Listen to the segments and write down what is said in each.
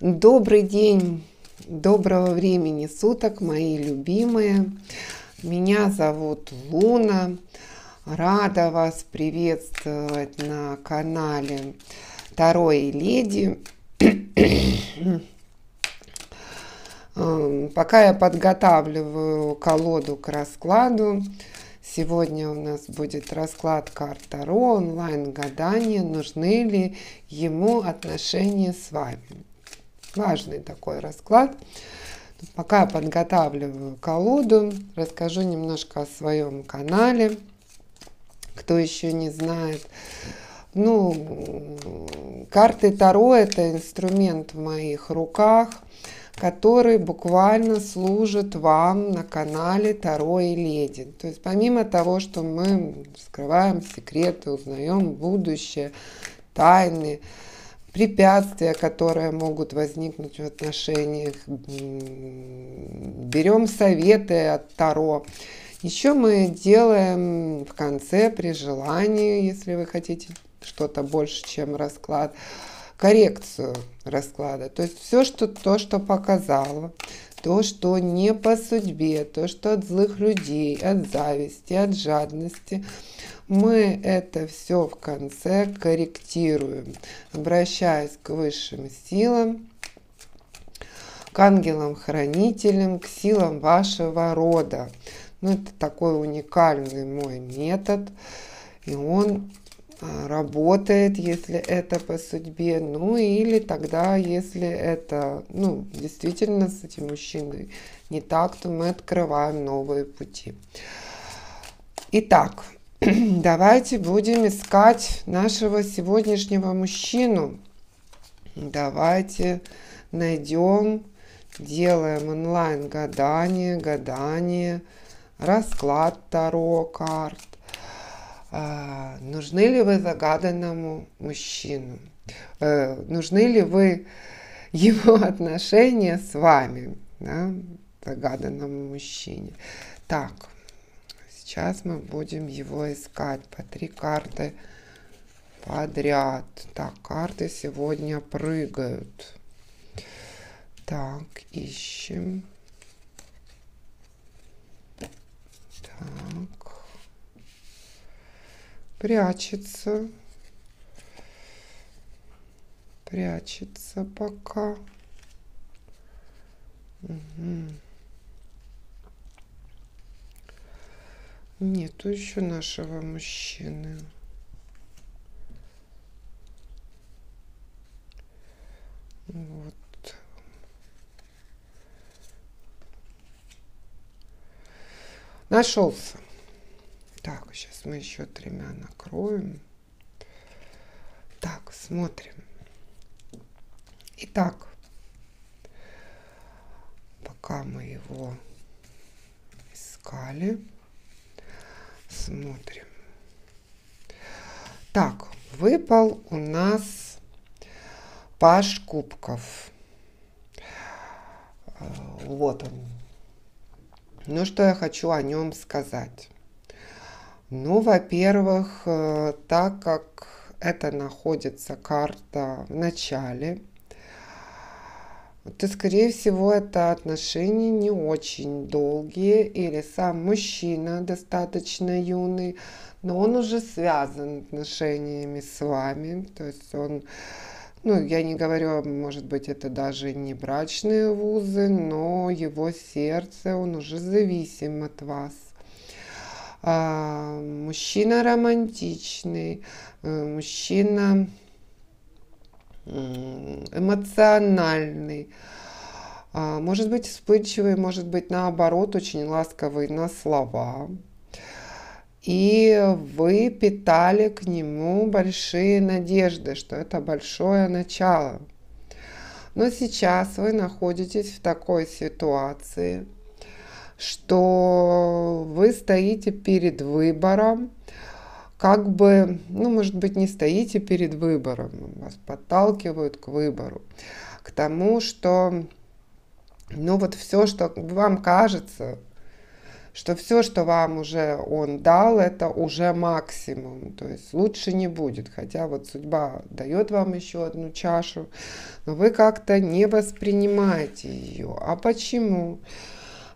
Добрый день, доброго времени суток, мои любимые. Меня зовут Луна. Рада вас приветствовать на канале Таро и Леди. Пока я подготавливаю колоду к раскладу, сегодня у нас будет расклад карт Таро, онлайн-гадание, нужны ли ему отношения с вами. Важный такой расклад. Пока я подготавливаю колоду, расскажу немножко о своем канале, кто еще не знает. Карты Таро — это инструмент в моих руках, который буквально служит вам на канале Таро и Леди. То есть помимо того, что мы раскрываем секреты, узнаем будущее, тайны, препятствия, которые могут возникнуть в отношениях, берем советы от Таро. Еще мы делаем в конце, при желании, если вы хотите что-то больше, чем расклад, коррекцию расклада. То есть все, то, что показало, то, что не по судьбе, то, что от злых людей, от зависти, от жадности, мы это все в конце корректируем, обращаясь к высшим силам, к ангелам-хранителям, к силам вашего рода. Это такой уникальный мой метод, и он работает, если это по судьбе, или тогда, если это, действительно с этим мужчиной не так, то мы открываем новые пути. Итак, давайте будем искать нашего сегодняшнего мужчину. Давайте найдем, делаем онлайн-гадание, расклад Таро карт. Нужны ли вы загаданному мужчину? Нужны ли вы его отношения с вами, загаданному мужчине? Так, сейчас мы будем его искать по 3 карты подряд. Так, карты сегодня прыгают. Так, ищем. Так. Прячется пока. Нету еще нашего мужчины. Вот. Нашелся. Так, сейчас мы еще 3 накроем. Так, смотрим. Итак, пока мы его искали, смотрим. Так, выпал у нас паж кубков. Вот он. Что я хочу о нем сказать. Во-первых, так как это находится карта в начале, то, скорее всего, это отношения не очень долгие, или сам мужчина достаточно юный, но он уже связан отношениями с вами. То есть он, я не говорю, может быть, это даже не брачные узы, но его сердце, он уже зависим от вас. Мужчина романтичный, мужчина эмоциональный, может быть вспыльчивый, может быть наоборот очень ласковый на слова. И вы питали к нему большие надежды, что это большое начало. Но сейчас вы находитесь в такой ситуации, что вы стоите перед выбором, может быть, не стоите перед выбором, вас подталкивают к выбору, к тому, что, все, что вам кажется, что все, что вам уже он дал, это уже максимум, то есть лучше не будет, хотя вот судьба дает вам еще одну чашу, но вы как-то не воспринимаете ее. А почему?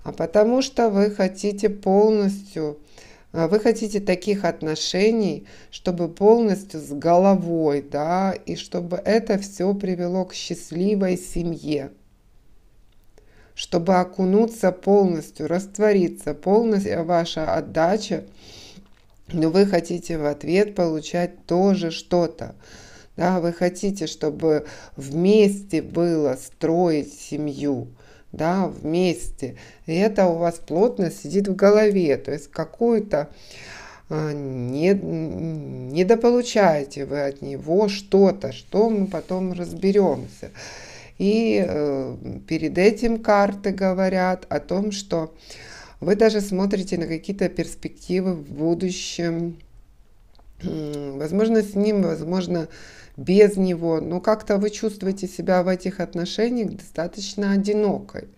А потому что вы хотите полностью, вы хотите таких отношений, чтобы полностью с головой, да, и чтобы это все привело к счастливой семье, чтобы окунуться полностью, раствориться, полностью ваша отдача, но вы хотите в ответ получать тоже что-то. Да, вы хотите, чтобы вместе было строить семью, да, вместе. И это у вас плотно сидит в голове, то есть какую-то недополучаете вы от него что-то, что мы потом разберемся. И перед этим карты говорят о том, что вы даже смотрите на какие-то перспективы в будущем, возможно, с ним, возможно, без него, но как-то вы чувствуете себя в этих отношениях достаточно одинокой.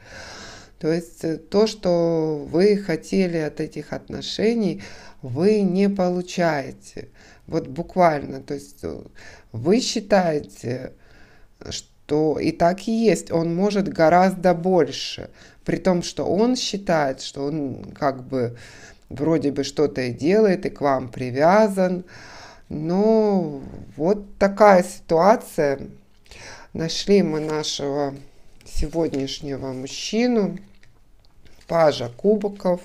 То есть то, что вы хотели от этих отношений, вы не получаете. Вот буквально, то есть вы считаете, что и так и есть, он может гораздо больше, при том, что он считает, что он как бы вроде бы что-то и делает, и к вам привязан. Но вот такая ситуация. Нашли мы нашего сегодняшнего мужчину, пажа кубков.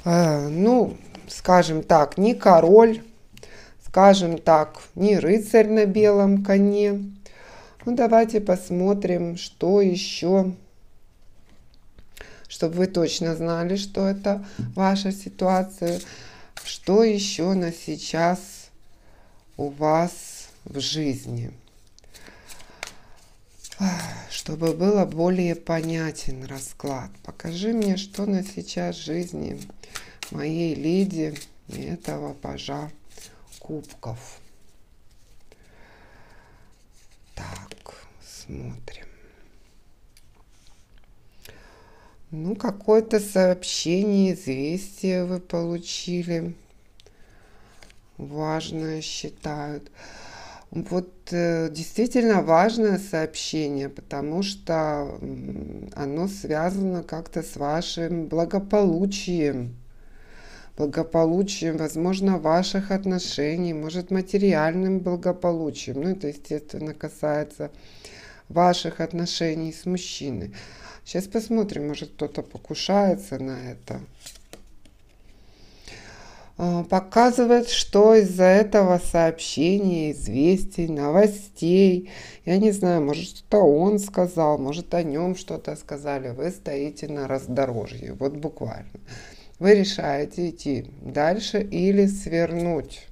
Ну, скажем так, не король, скажем так, не рыцарь на белом коне. Ну, давайте посмотрим, что еще, чтобы вы точно знали, что это ваша ситуация. Что еще на сейчас у вас в жизни? Чтобы было более понятен расклад. Покажи мне, что на сейчас в жизни моей леди и этого пажа кубков. Так, смотрим. Ну, какое-то сообщение, известие вы получили. Важное считают. Вот действительно важное сообщение, потому что оно связано как-то с вашим благополучием. Благополучием, возможно, ваших отношений, может, материальным благополучием. Ну, это, естественно, касается ваших отношений с мужчиной. Сейчас посмотрим, может, кто-то покушается на это. Показывает, что из-за этого сообщения, известий, новостей, я не знаю, может, что-то он сказал, может, о нем что-то сказали, вы стоите на раздорожье, вот буквально. Вы решаете идти дальше или свернуть.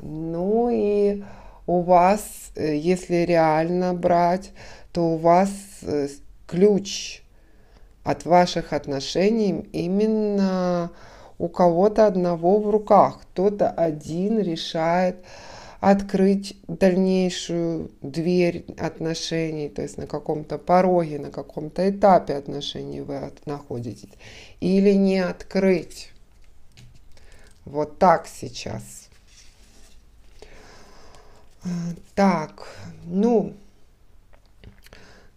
Ну и у вас, если реально брать, то у вас ключ от ваших отношений именно у кого-то одного в руках. Кто-то один решает открыть дальнейшую дверь отношений, то есть на каком-то пороге, на каком-то этапе отношений вы находитесь, или не открыть. Вот так сейчас. Так, ну,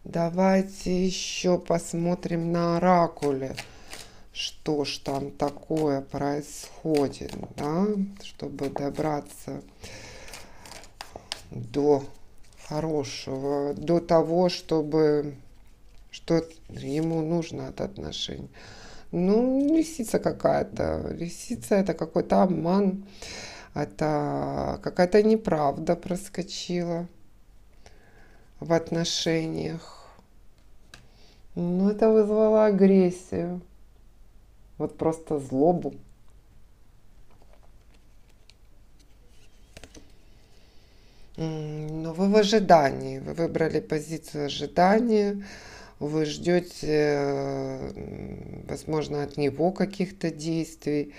давайте еще посмотрим на оракуле, что ж там такое происходит, да, чтобы добраться до хорошего, до того, чтобы что ему нужно от отношений. Ну, лисица какая-то. Лисица — это какой-то обман. Это какая-то неправда проскочила в отношениях. Ну, это вызвало агрессию. Вот просто злобу. Но вы в ожидании. Вы выбрали позицию ожидания. Вы ждете, возможно, от него каких-то действий.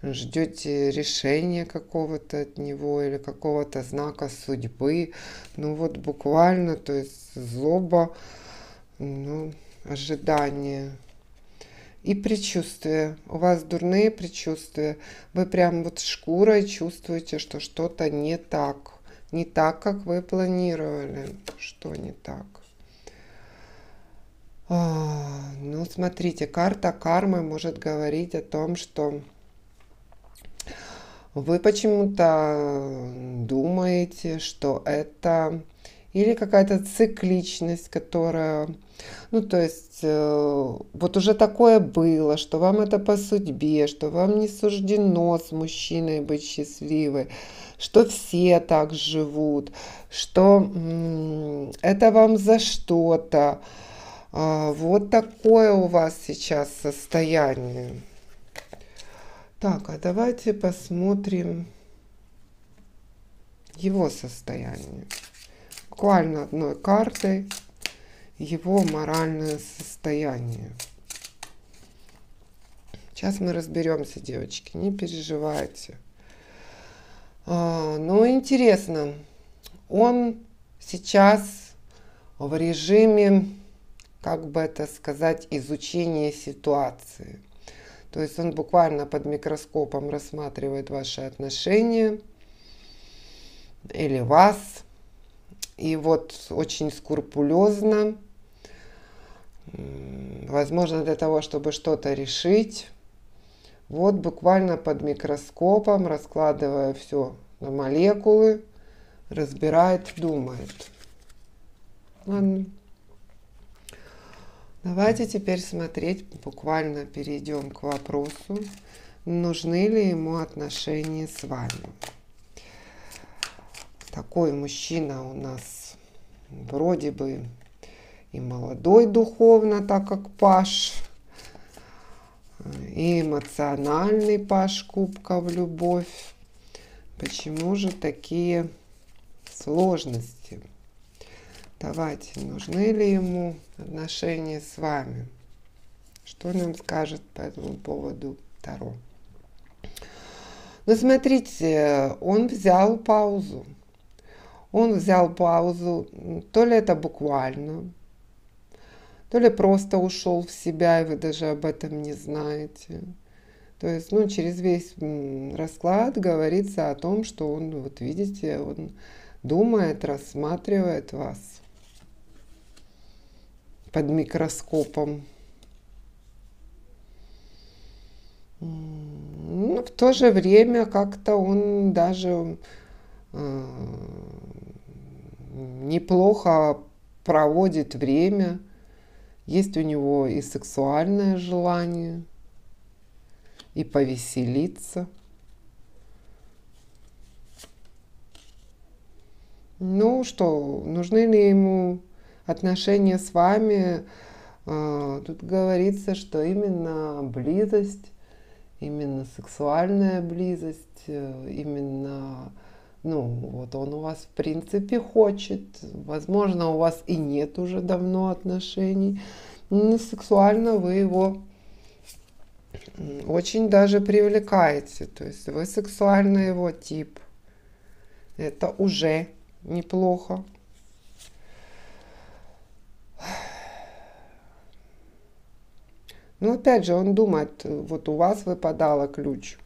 Ждете решения какого-то от него или какого-то знака судьбы. Ну вот буквально, то есть злоба ну, ожидания и предчувствия. У вас дурные предчувствия. Вы прям вот шкурой чувствуете, что что-то не так. Не так, как вы планировали. Что не так? Ну, смотрите, карта кармы может говорить о том, что вы почему-то думаете, что это или какая-то цикличность, которая, ну, то есть, вот уже такое было, что вам это по судьбе, что вам не суждено с мужчиной быть счастливой, что все так живут, что это вам за что-то. Вот такое у вас сейчас состояние. Так, а давайте посмотрим его состояние. Буквально одной картой его моральное состояние. Сейчас мы разберемся, девочки, не переживайте. Ну, интересно, он сейчас в режиме, как бы это сказать, изучения ситуации. То есть он буквально под микроскопом рассматривает ваши отношения или вас. И вот очень скрупулезно, возможно, для того, чтобы что-то решить, вот буквально под микроскопом, раскладывая все на молекулы, разбирает, думает. Ладно. Давайте теперь смотреть, буквально перейдем к вопросу, нужны ли ему отношения с вами. Такой мужчина у нас вроде бы и молодой духовно, так как Паш, и эмоциональный Паш кубков, любовь. Почему же такие сложности? Давайте, нужны ли ему отношения с вами? Что нам скажет по этому поводу Таро? Ну, смотрите, он взял паузу. Он взял паузу, то ли это буквально, то ли просто ушел в себя, и вы даже об этом не знаете. То есть, ну, через весь расклад говорится о том, что он, вот видите, он думает, рассматривает вас под микроскопом. Но в то же время как-то он даже неплохо проводит время. Есть у него и сексуальное желание, и повеселиться. Ну что, нужны ли ему отношения с вами? Тут говорится, что именно близость, именно сексуальная близость, именно, ну, вот он у вас в принципе хочет. Возможно, у вас и нет уже давно отношений, но сексуально вы его очень даже привлекаете. То есть вы сексуальный его тип. Это уже неплохо. Но опять же, он думает, вот у вас выпадало ключ,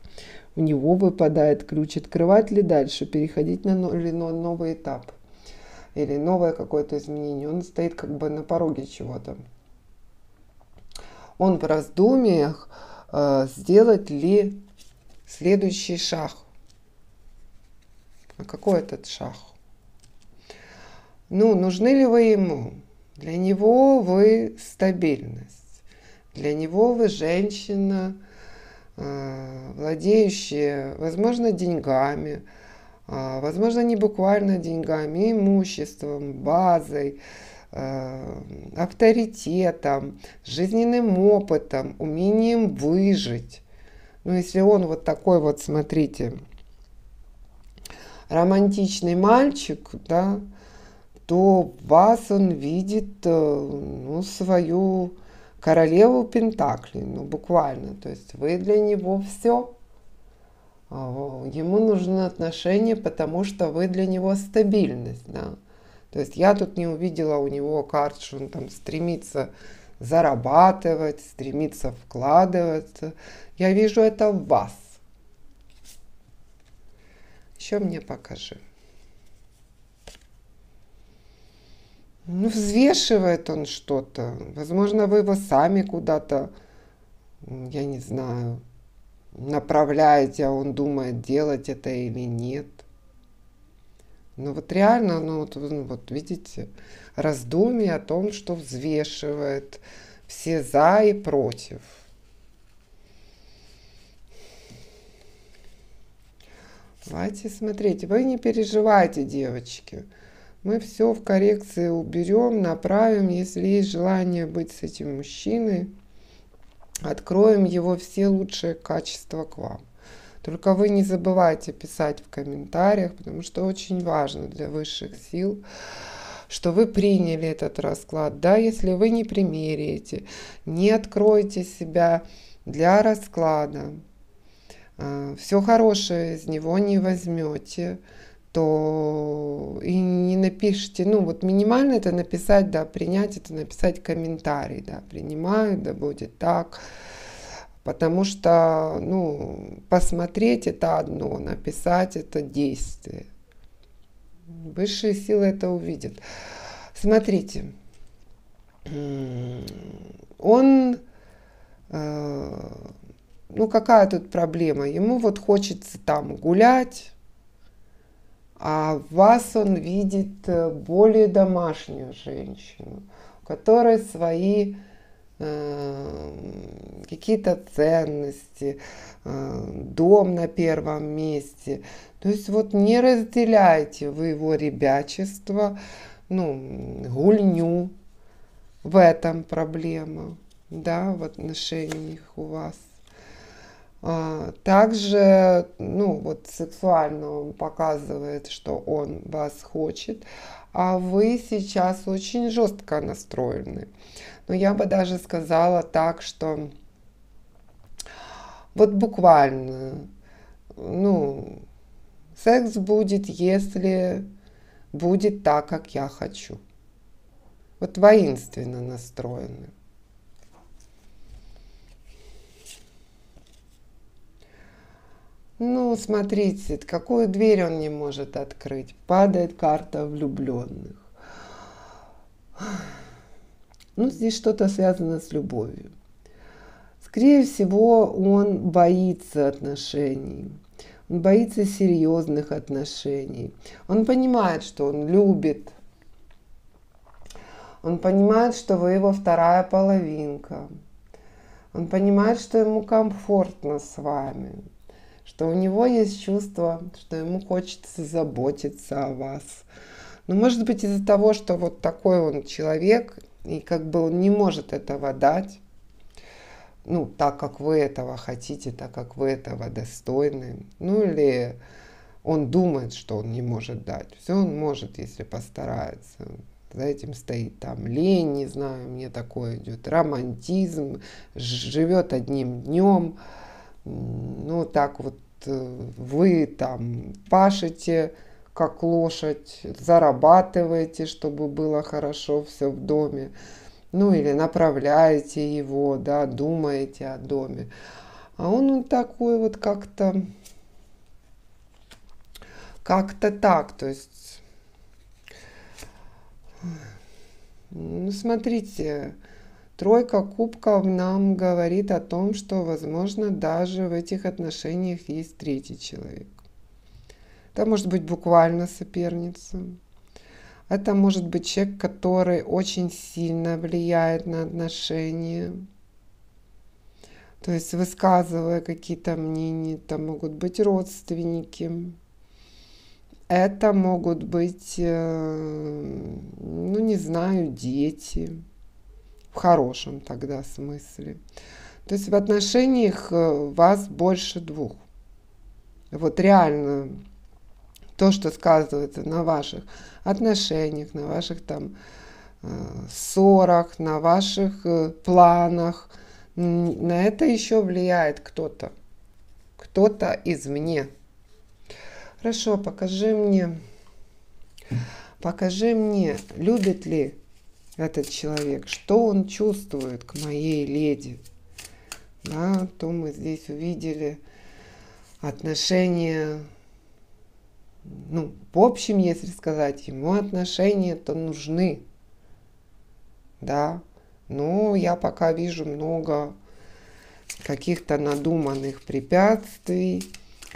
у него выпадает ключ, открывать ли дальше, переходить на новый этап или новое какое-то изменение. Он стоит как бы на пороге чего-то. Он в раздумьях, сделать ли следующий шаг. А какой этот шаг? Ну, нужны ли вы ему? Для него вы стабильность. Для него вы женщина, владеющая, возможно, деньгами, возможно, не буквально деньгами, имуществом, базой, авторитетом, жизненным опытом, умением выжить. Ну, если он вот такой вот, смотрите, романтичный мальчик, да, то в вас он видит, ну, свою королеву Пентаклей, ну, буквально. То есть вы для него все. Ему нужны отношения, потому что вы для него стабильность, да. То есть я тут не увидела у него карт, что он там стремится зарабатывать, стремится вкладываться. Я вижу это в вас. Еще мне покажи. Ну, взвешивает он что-то. Возможно, вы его сами куда-то, я не знаю, направляете, а он думает, делать это или нет. Но вот реально, вот видите, раздумье о том, что взвешивает все за и против. Давайте смотреть. Вы не переживайте, девочки. Мы все в коррекции уберем, направим. Если есть желание быть с этим мужчиной, откроем его все лучшие качества к вам. Только вы не забывайте писать в комментариях, потому что очень важно для высших сил, что вы приняли этот расклад. Да, если вы не примеряете, не откроете себя для расклада, все хорошее из него не возьмете, то и не напишите, ну вот минимально это написать, да, принять это, написать комментарий, да, принимаю, да, будет так, потому что, ну, посмотреть это одно, написать это действие. Высшие силы это увидят. Смотрите, он, ну какая тут проблема, ему вот хочется там гулять, а в вас он видит более домашнюю женщину, у которой свои какие-то ценности, дом на первом месте. То есть вот не разделяйте вы его ребячество, ну, гульню. В этом проблема, да, в отношениях у вас. Также, ну, вот сексуально он показывает, что он вас хочет, а вы сейчас очень жестко настроены. Но я бы даже сказала так, что вот буквально, ну, секс будет, если будет так, как я хочу. Вот воинственно настроены. Ну, смотрите, какую дверь он не может открыть. Падает карта влюбленных. Ну, здесь что-то связано с любовью. Скорее всего, он боится отношений. Он боится серьезных отношений. Он понимает, что он любит. Он понимает, что вы его вторая половинка. Он понимает, что ему комфортно с вами. Что у него есть чувство, что ему хочется заботиться о вас. Но может быть из-за того, что вот такой он человек, и как бы он не может этого дать, ну, так как вы этого хотите, так как вы этого достойны. Ну, или он думает, что он не может дать. Все он может, если постарается. За этим стоит там лень, не знаю, мне такое идет, романтизм, живет одним днем. Ну, так вот вы там пашете, как лошадь, зарабатываете, чтобы было хорошо все в доме. Ну, или направляете его, да, думаете о доме. А он такой вот как-то так, то есть, ну, смотрите, тройка кубков нам говорит о том, что, возможно, даже в этих отношениях есть третий человек. Это может быть буквально соперница. Это может быть человек, который очень сильно влияет на отношения. То есть высказывая какие-то мнения, это могут быть родственники. Это могут быть, ну не знаю, дети. В хорошем тогда смысле. То есть в отношениях вас больше двух. Вот реально то, что сказывается на ваших отношениях, на ваших там ссорах, на ваших планах, на это еще влияет кто-то извне. Хорошо, покажи мне покажи мне, любит ли этот человек, что он чувствует к моей леди. Да, то мы здесь увидели отношения, ну, в общем, если сказать, ему отношения-то нужны, да, но я пока вижу много каких-то надуманных препятствий,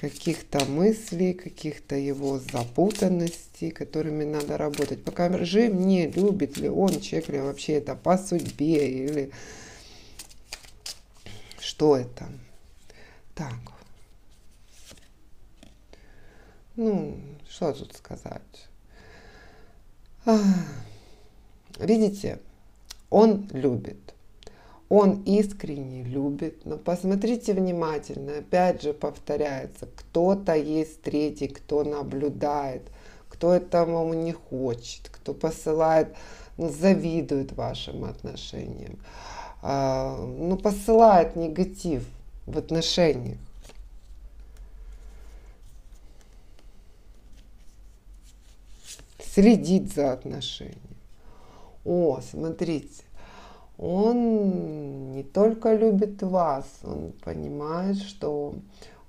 каких-то мыслей, каких-то его запутанностей, которыми надо работать. Покажи мне, любит ли он человек, или вообще это по судьбе, или что это. Так. Ну, что тут сказать? Видите, он любит. Он искренне любит, но посмотрите внимательно, опять же повторяется, кто-то есть третий, кто наблюдает, кто этому не хочет, кто посылает, ну, завидует вашим отношениям, ну, посылает негатив в отношениях. Следит за отношениями. О, смотрите. Он не только любит вас, он понимает, что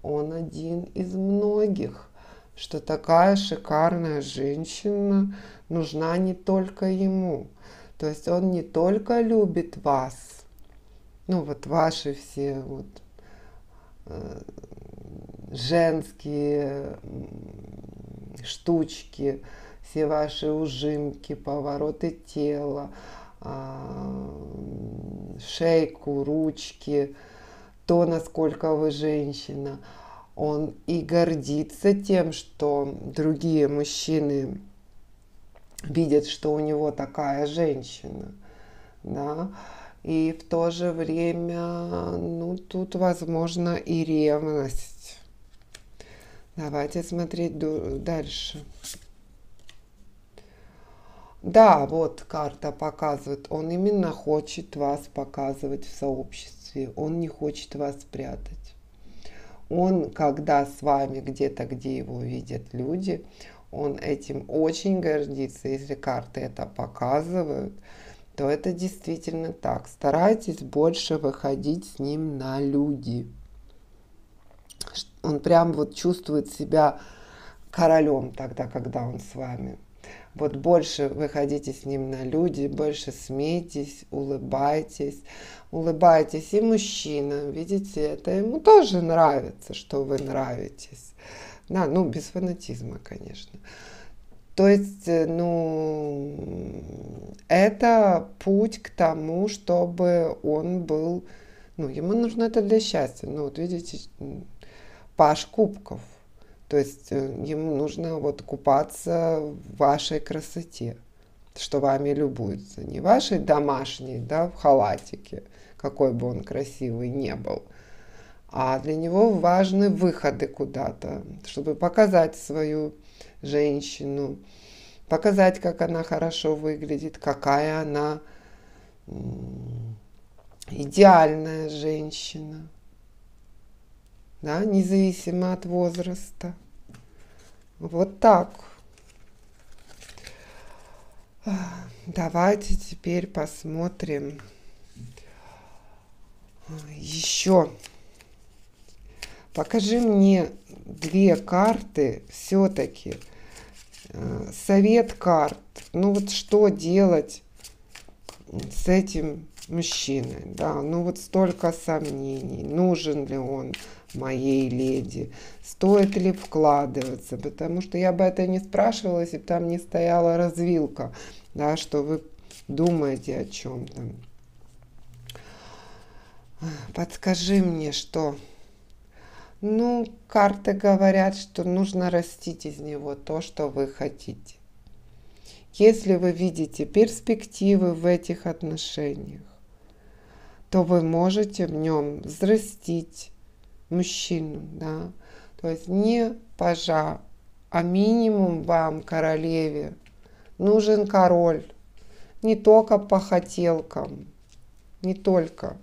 он один из многих, что такая шикарная женщина нужна не только ему. То есть он не только любит вас, ну вот ваши все вот женские штучки, все ваши ужимки, повороты тела, шейку, ручки, то, насколько вы женщина. Он и гордится тем, что другие мужчины видят, что у него такая женщина. Да? И в то же время, ну, тут возможно и ревность. Давайте смотреть дальше. Да, вот карта показывает, он именно хочет вас показывать в сообществе, он не хочет вас спрятать. Он, когда с вами где-то, где его видят люди, он этим очень гордится. Если карты это показывают, то это действительно так. Старайтесь больше выходить с ним на люди. Он прям вот чувствует себя королем тогда, когда он с вами. Вот больше выходите с ним на люди, больше смейтесь, улыбайтесь. Улыбайтесь и мужчинам, видите, это ему тоже нравится, что вы нравитесь. Да, ну, без фанатизма, конечно. То есть, ну, это путь к тому, чтобы он был, ну, ему нужно это для счастья. Ну, вот видите, паж кубков. То есть ему нужно вот купаться в вашей красоте, что вами любуются. Не вашей домашней, да, в халатике, какой бы он красивый не был, а для него важны выходы куда-то, чтобы показать свою женщину, показать, как она хорошо выглядит, какая она идеальная женщина. Да, независимо от возраста. Вот так. Давайте теперь посмотрим еще. Покажи мне две карты все-таки. Совет карт. Ну вот что делать с этим мужчиной? Да, ну вот столько сомнений. Нужен ли он моей леди, стоит ли вкладываться, потому что я бы это не спрашивала, если бы там не стояла развилка, да, что вы думаете о чем-то. Подскажи мне, что? Ну, карты говорят, что нужно растить из него то, что вы хотите. Если вы видите перспективы в этих отношениях, то вы можете в нем взрастить мужчину, да, то есть не пажа, а минимум вам, королеве, нужен король, не только по хотелкам, не только,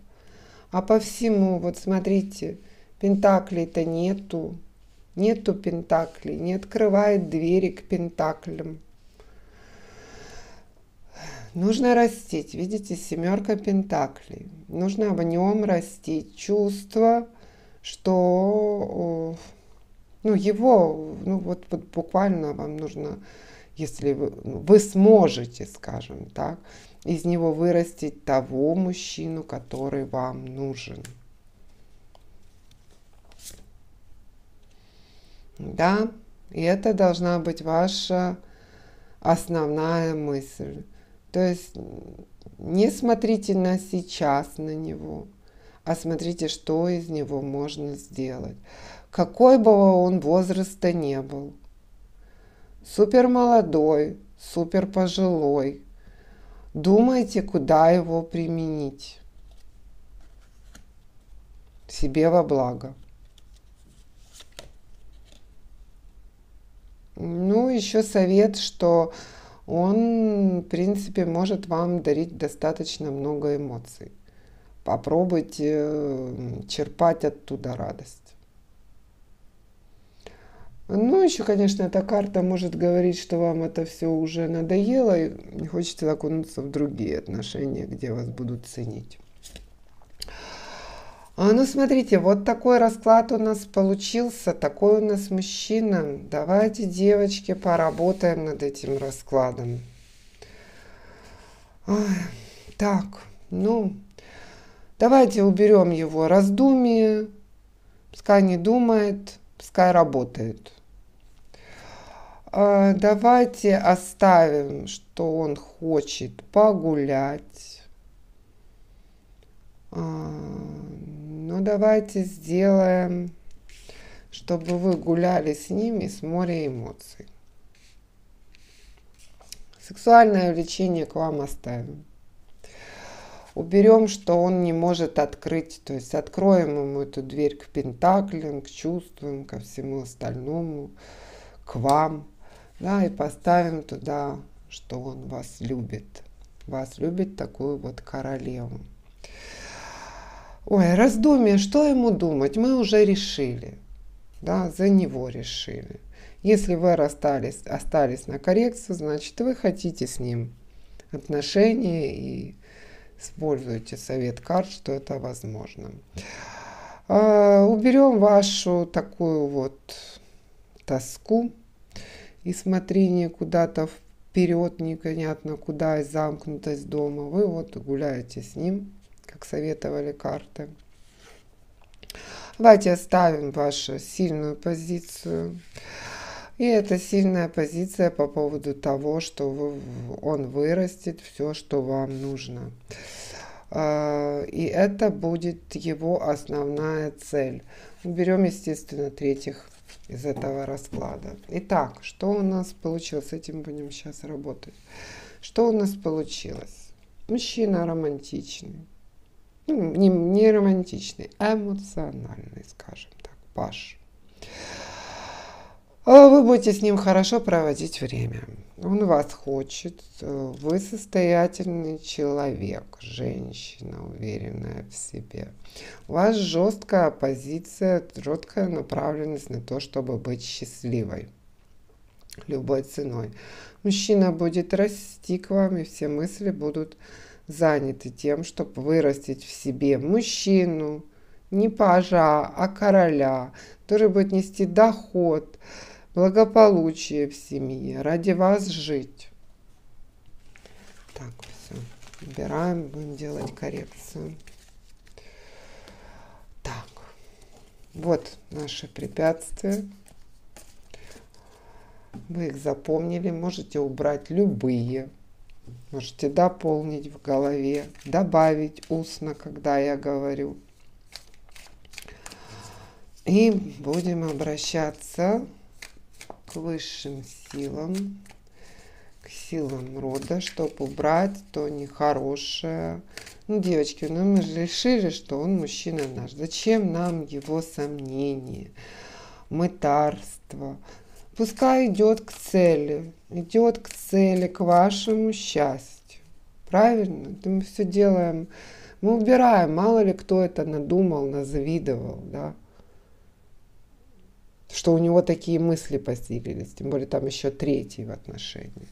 а по всему. Вот смотрите, пентаклей-то нету пентаклей, не открывает двери к пентаклям. Нужно растить, видите, 7 пентаклей. Нужно в нем растить чувство, что его, вот буквально вам нужно, если вы сможете, скажем так, из него вырастить того мужчину, который вам нужен. Да, и это должна быть ваша основная мысль. То есть не смотрите на сейчас на него, а смотрите, что из него можно сделать. Какой бы он возраста не был. Супер молодой, супер пожилой. Думайте, куда его применить. Себе во благо. Еще совет, что он, в принципе, может вам дарить достаточно много эмоций. Попробуйте черпать оттуда радость. Еще, конечно, эта карта может говорить, что вам это все уже надоело и не хочется окунуться в другие отношения, где вас будут ценить. Смотрите, вот такой расклад у нас получился, такой у нас мужчина. Давайте, девочки, поработаем над этим раскладом. Так, давайте уберем его раздумье, пускай не думает, пускай работает. Давайте оставим, что он хочет погулять. Давайте сделаем, чтобы вы гуляли с ним из моря эмоций. Сексуальное влечение к вам оставим. Уберем, что он не может открыть, то есть откроем ему эту дверь к пентаклям, к чувствам, ко всему остальному, к вам, и поставим туда, что он вас любит такую вот королеву. Раздумье, что ему думать, мы уже решили, за него решили. Если вы остались на коррекцию, значит, вы хотите с ним отношения и используйте совет карт, что это возможно. Уберем вашу такую вот тоску и смотрение куда-то вперед, непонятно куда, и замкнутость дома. Вы гуляете с ним, как советовали карты. Давайте оставим вашу сильную позицию. И эта сильная позиция по поводу того, что он вырастет все, что вам нужно. И это будет его основная цель. Уберем, естественно, третьих из этого расклада. Итак, что у нас получилось? С этим будем сейчас работать. Что у нас получилось? Мужчина романтичный. Не романтичный, а эмоциональный, скажем так, паш. Вы будете с ним хорошо проводить время. Он вас хочет. Вы состоятельный человек, женщина, уверенная в себе. У вас жесткая позиция, жесткая направленность на то, чтобы быть счастливой. Любой ценой. Мужчина будет расти к вам, и все мысли будут заняты тем, чтобы вырастить в себе мужчину, не пажа, а короля, который будет нести доход, благополучие в семье, ради вас жить. Так, все. Убираем, будем делать коррекцию. Так, вот наши препятствия. Вы их запомнили, можете убрать любые. Можете дополнить в голове, добавить устно, когда я говорю. И будем обращаться к высшим силам, к силам рода, чтобы убрать то нехорошее. Девочки, мы же решили, что он мужчина наш. Зачем нам его сомнения, мытарство? Пускай идет к цели, к вашему счастью. Правильно? Это мы все делаем, мы убираем, мало ли кто это надумал, назавидовал, что у него такие мысли поселились, тем более там еще третий в отношениях.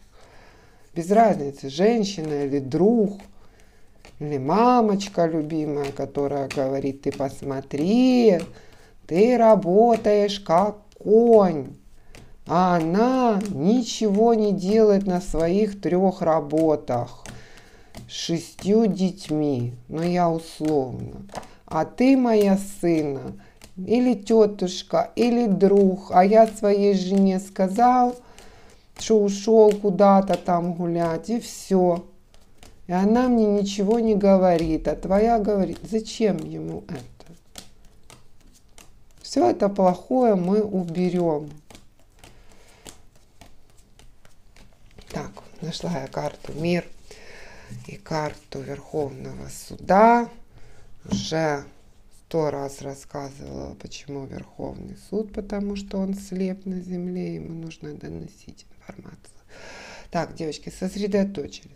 Без разницы, женщина или друг, или мамочка любимая, которая говорит: ты посмотри, ты работаешь как конь. А она ничего не делает на своих 3 работах, 6 детьми, но я условно. А ты, моя сына, или тетушка, или друг, а я своей жене сказал, что ушел куда-то там гулять, и все. И она мне ничего не говорит, а твоя говорит: зачем ему это? Все это плохое мы уберем. Так, нашла я карту «Мир» и карту Верховного Суда. Уже 100 раз рассказывала, почему Верховный Суд, потому что он слеп на земле, ему нужно доносить информацию. Так, девочки, сосредоточились.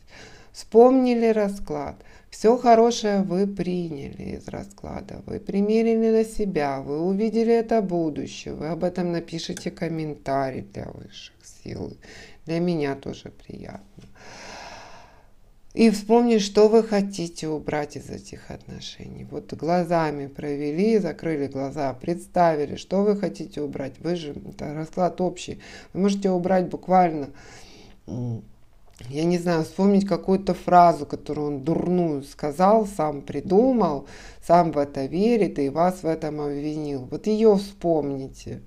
Вспомнили расклад. Все хорошее вы приняли из расклада. Вы примерили на себя. Вы увидели это будущее. Вы об этом напишите комментарий для высших сил. Для меня тоже приятно. И вспомнить, что вы хотите убрать из этих отношений. Вот глазами провели, закрыли глаза, представили, что вы хотите убрать. Вы же, это расклад общий. Вы можете убрать буквально, я не знаю, вспомнить какую-то фразу, которую он дурную сказал, сам придумал, сам в это верит и вас в этом обвинил. Вот ее вспомните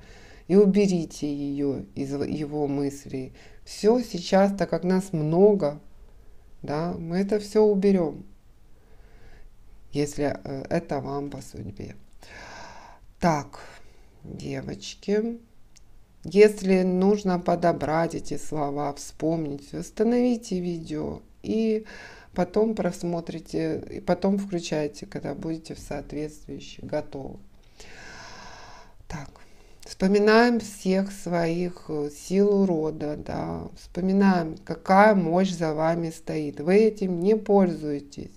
и уберите ее из его мыслей. Все сейчас, так как нас много, да, мы это все уберем, если это вам по судьбе. Так, девочки, если нужно подобрать эти слова, вспомнить, остановите видео и потом просмотрите, и потом включайте, когда будете в соответствующих готовы. Так. Вспоминаем всех своих сил рода, да, вспоминаем, какая мощь за вами стоит. Вы этим не пользуетесь.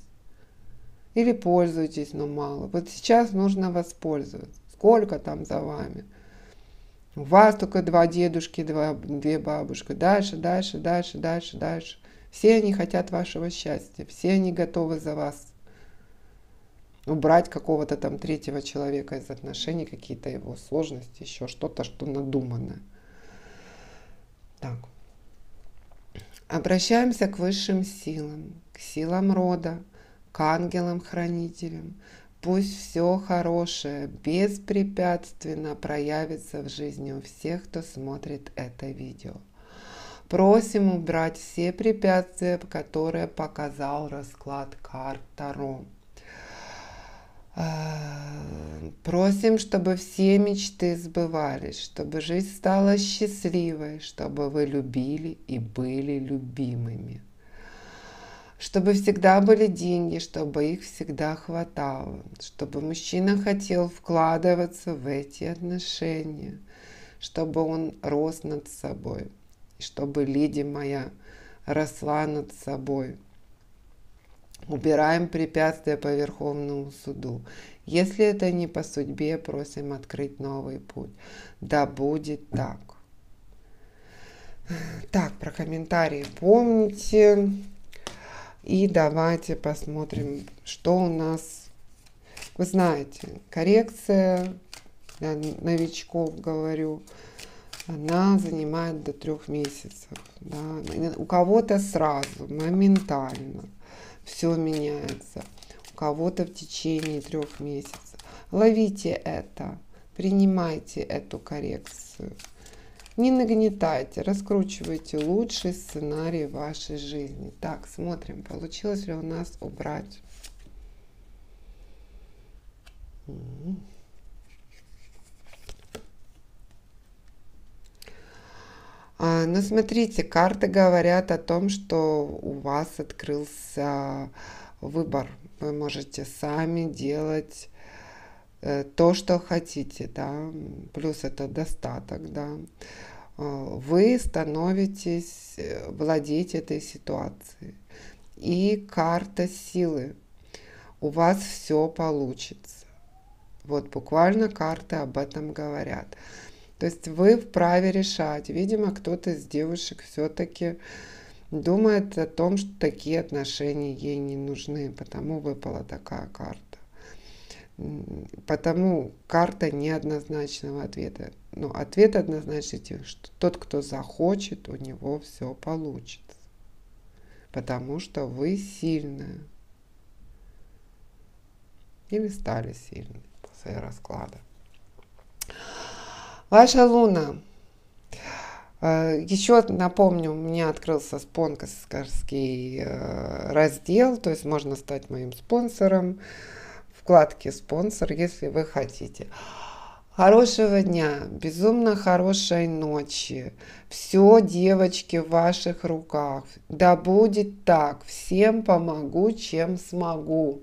Или пользуетесь, но мало. Вот сейчас нужно воспользоваться. Сколько там за вами? У вас только 2 дедушки, 2 бабушки. Дальше, дальше, дальше, дальше, дальше. Все они хотят вашего счастья. Все они готовы за вас убрать какого-то там 3-го человека из отношений, какие-то его сложности, еще что-то, что надуманное. Так. Обращаемся к высшим силам, к силам рода, к ангелам-хранителям. Пусть все хорошее беспрепятственно проявится в жизни у всех, кто смотрит это видео. Просим убрать все препятствия, которые показал расклад карт Таро. Просим, чтобы все мечты сбывались, чтобы жизнь стала счастливой, чтобы вы любили и были любимыми. Чтобы всегда были деньги, чтобы их всегда хватало, чтобы мужчина хотел вкладываться в эти отношения, чтобы он рос над собой, чтобы леди моя росла над собой. Убираем препятствия по Верховному суду. Если это не по судьбе, просим открыть новый путь. Да будет так. Так, про комментарии помните. И давайте посмотрим, что у нас. Вы знаете, коррекция, для новичков говорю, она занимает до 3 месяцев. Да? У кого-то сразу, моментально. Все меняется. У кого-то в течение 3 месяцев. Ловите это. Принимайте эту коррекцию. Не нагнетайте. Раскручивайте лучший сценарий вашей жизни. Так, смотрим, получилось ли у нас убрать. Но смотрите, карты говорят о том, что у вас открылся выбор. Вы можете сами делать то, что хотите, да, плюс это достаток, да. Вы становитесь владеть этой ситуацией. И карта силы. У вас все получится. Вот буквально карты об этом говорят. То есть вы вправе решать. Видимо, кто-то из девушек все-таки думает о том, что такие отношения ей не нужны, потому выпала такая карта. Потому карта неоднозначного ответа. Но ответ однозначный, что тот, кто захочет, у него все получится. Потому что вы сильная. Или стали сильны после расклада. Ваша Луна. Еще напомню, у меня открылся спонсорский раздел, то есть можно стать моим спонсором. Вкладке «Спонсор», если вы хотите. Хорошего дня, безумно хорошей ночи. Все, девочки, в ваших руках. Да будет так. Всем помогу, чем смогу.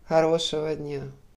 Хорошего дня.